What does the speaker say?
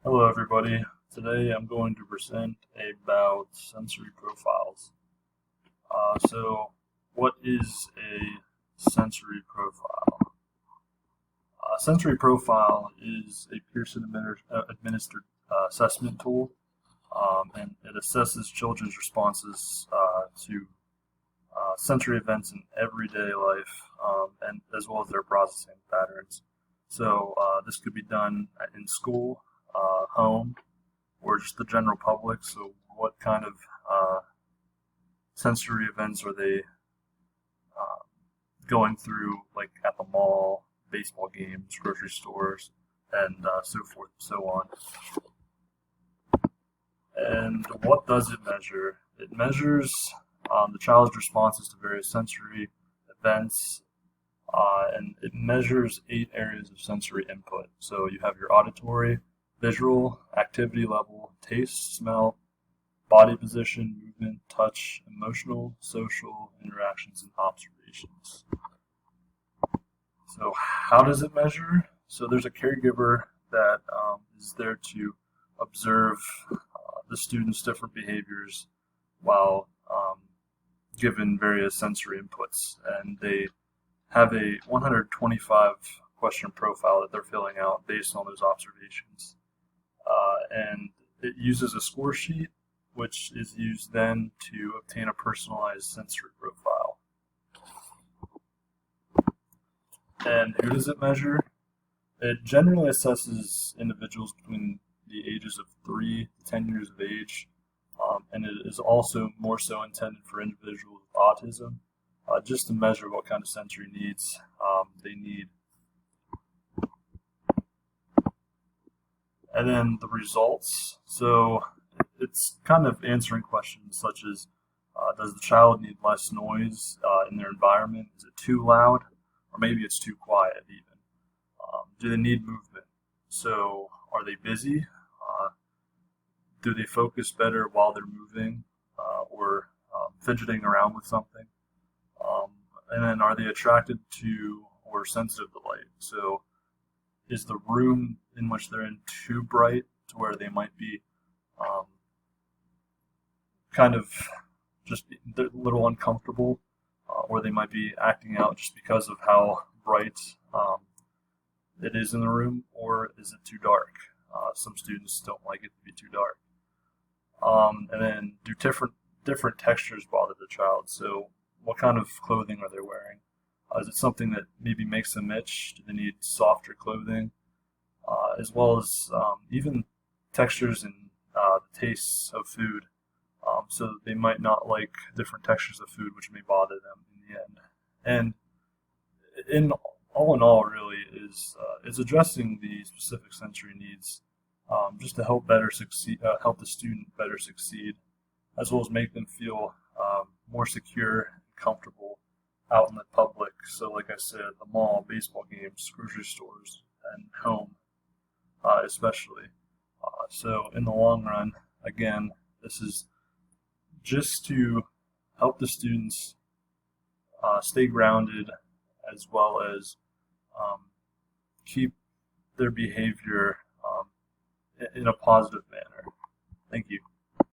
Hello everybody. Today I'm going to present about sensory profiles. What is a sensory profile? A sensory profile is a Pearson administered assessment tool, and it assesses children's responses to sensory events in everyday life, and as well as their processing patterns. This could be done in school, home, or just the general public. So what kind of sensory events are they going through, like at the mall, baseball games, grocery stores, and so forth and so on. And what does it measure? It measures the child's responses to various sensory events, and it measures 8 areas of sensory input. So you have your auditory, visual, activity level, taste, smell, body position, movement, touch, emotional, social, interactions, and observations. So how does it measure? So there's a caregiver that is there to observe the students' different behaviors while given various sensory inputs. And they have a 125 question profile that they're filling out based on those observations. And it uses a score sheet, which is used then to obtain a personalized sensory profile. And who does it measure? It generally assesses individuals between the ages of 3 to 10 years of age, and it is also more so intended for individuals with autism, just to measure what kind of sensory needs they need. And then the results. So it's kind of answering questions such as, does the child need less noise in their environment? Is it too loud? Or maybe it's too quiet even. Do they need movement? So are they busy? Do they focus better while they're moving or fidgeting around with something? And then are they attracted to or sensitive to light? So is the room in which they're in too bright to where they might be kind of just a little uncomfortable, or they might be acting out just because of how bright it is in the room, or is it too dark? Some students don't like it to be too dark. And then do different textures bother the child? So what kind of clothing are they wearing? Is it something that maybe makes them itch? Do they need softer clothing? As well as even textures and the tastes of food. So they might not like different textures of food, which may bother them in the end. And in all, really, is addressing the specific sensory needs, just to help better succeed, help the student better succeed, as well as make them feel more secure and comfortable out in the public. So, like I said, the mall, baseball games, grocery stores, and home, especially. So, in the long run, again, this is just to help the students stay grounded, as well as keep their behavior in a positive manner. Thank you.